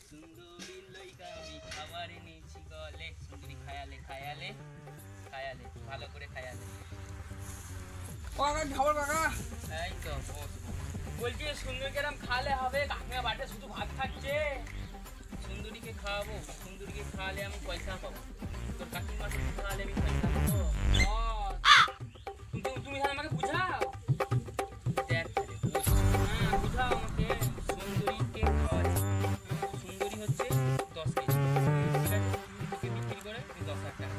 সুন্দরী লইকা আমি খাবার এনেছি গলে। সুন্দরী খায়ালে খায়ালে খায়ালে, ভালো করে খায়ালে। খাবার কাকা। এই তো বলছি সুন্দরীকে এরম খাওয়ালে হবে? কাকিমা বাড়িতে শুধু ভাত খাচ্ছে। সুন্দরীকে খাওয়াবো, সুন্দরীকে খাওয়ালে আমি পয়সা পাবো। তোর কাকিমাকে খাওয়ালে আমি পয়সা পাবো। তুমি আমাকে বুঝাও। দেখ বুঝাও আমাকে। সুন্দরীকে খাওয়াচ্ছি। সুন্দরী হচ্ছে 10 কেজি, ঠিক আছে? ওকে বিক্রি করে 10,000 টাকা।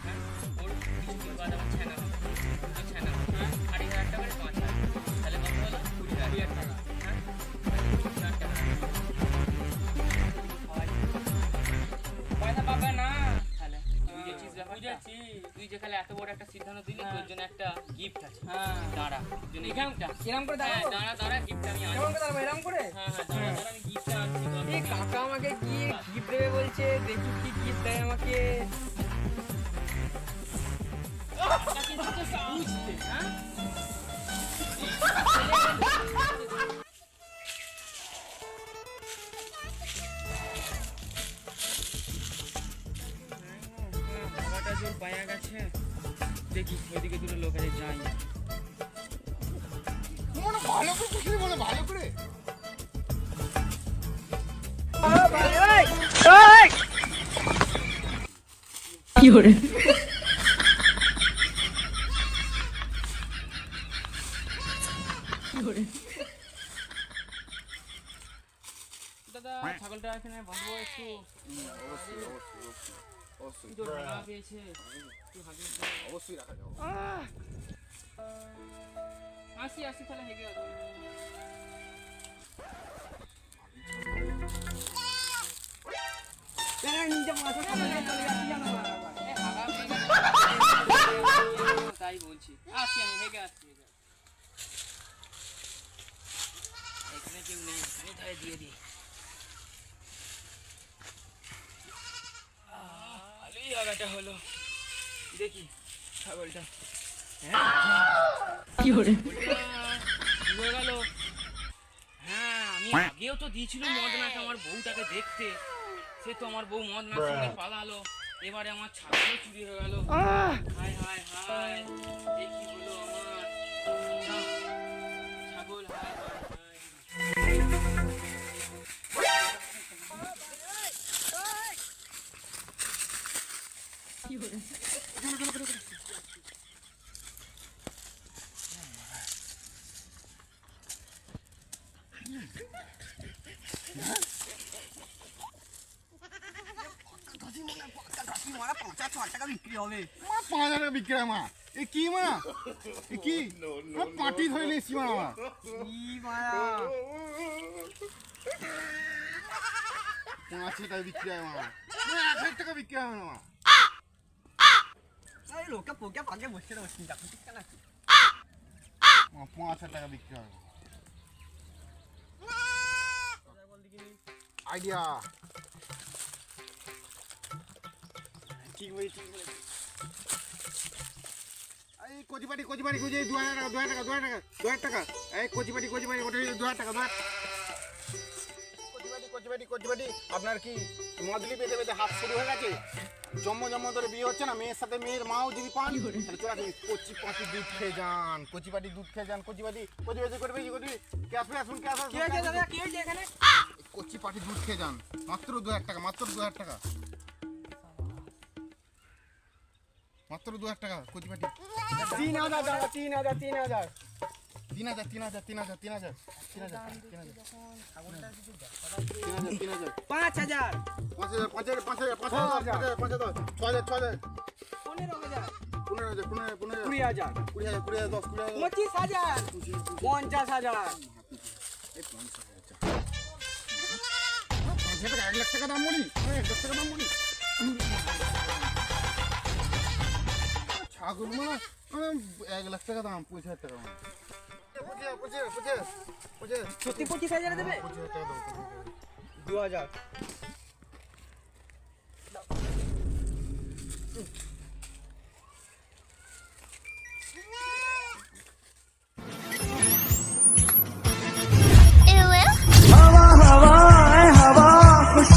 হ্যাঁ, ওর কিছুদিন বাদ আমার ছানা হবে। ছানা, হ্যাঁ, 8,500 টাকা 5,000। তাহলে কত হলো? 20,000 টাকা। হ্যাঁ, 20,000 টাকা পয়সা পাবে না। তাহলে বুঝেছিস ব্যাপারটা? বুঝেছি। তুই যে খালি এত বড় একটা সিদ্ধান্ত দিলি, তোর জন্য একটা গিফট আছে। হ্যাঁ, দাঁড়া, তোর জন্য গিফটটা এরকম করে দাঁড়া। দাঁড়া গিফট আমি আনছি। এরকম করে দাঁড়া, এরকম করে। হ্যাঁ, দাঁড়া আমি গিফটটা আনছি। এই কাকা আমাকে কি গিফট দেবে বলছে, দেখি কি গিফট দেয় আমাকে। বুঝতে, হ্যাঁ? হাওয়াটা জোর পায়া গেছে। দেখি ওইদিকে দুটো লোক আছে, যাই। ভালো করে পুষিয়ে বলে, ভালো করে। কি করে দাদা ছাগলটা এখানে বাঁধবো একটু। পেয়েছে অবশ্যই রাখা যাবে। আসি তাহলে হেগে তাই বলছি। আসি আমি, হেগে আসছি। এখানে কেউ নেই, এখানে তাই দিয়ে দিই। ভালোই জায়গাটা হলো। দেখি ছাগলটা কি করে হয়ে গেল। হ্যাঁ, আমি আগেও তো দিয়েছিল মদনাকে আমার বউটাকে দেখতে। সে তো আমার বউ মদনার সঙ্গে পালালো। এবারে আমার ছাগলও চুরি হয়ে গেল। হায় হায় হায়, এ কি হলো আমার ছাগল। হায় হায় হায়। কি করে বিক্রি হবে। 5,000 টাকা বিক্রি হয় মা। এ কি মা? এ কি? পাটি ধরে নিয়েছি মা। কি মায়া 5,000 টাকা বিক্রি হয় মা। 1,000 টাকা বিক্রি হয় মা। লোকে পোকে পাকে বসে বসে দেখো ঠিক না। 5,000 টাকা বিক্রি হয়। আইডিয়া ঠিক বলেছি। এই কচিপাটি খুঁজে 2,000 টাকা। এই কচিপাটি ওটা 2,000 টাকা। কচিপাটি আপনার কি মদলি পেতে পেতে হাত শুরু হয়ে গেছে? জম্ম ধরে বিয়ে হচ্ছে না, মেয়ের সাথে মেয়ের মাও যদি পান তাহলে চলে আসুন। কচিপাটি দুধ খেয়ে যান। কচিপাটি কে আসুন। কচিপাটি দুধ খেয়ে যান। মাত্র 2,000 টাকা। মাত্র 2,000 টাকা। কচিপাটি 3,000 5,000 5,000 20,000 25,000 50,000 1 লাখ টাকা দাম বলি। 1 লাখ টাকা দাম বলি। ছাগল মা 1 লাখ টাকা দাম। 25,000 টাকা দাম। সত্যি 25,000 দেবে? 25,000 টাকা দাম। 2,000 हवा हवा हवा खुश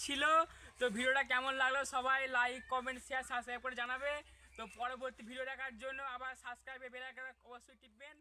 ছিল। তো ভিডিওটা কেমন লাগলো সবাই লাইক কমেন্ট শেয়ার সাবস্ক্রাইব করে জানাবে। তো পরবর্তী ভিডিও দেখার জন্য আবার সাবস্ক্রাইবে বেল আইকন অবশ্যই টিপবেন।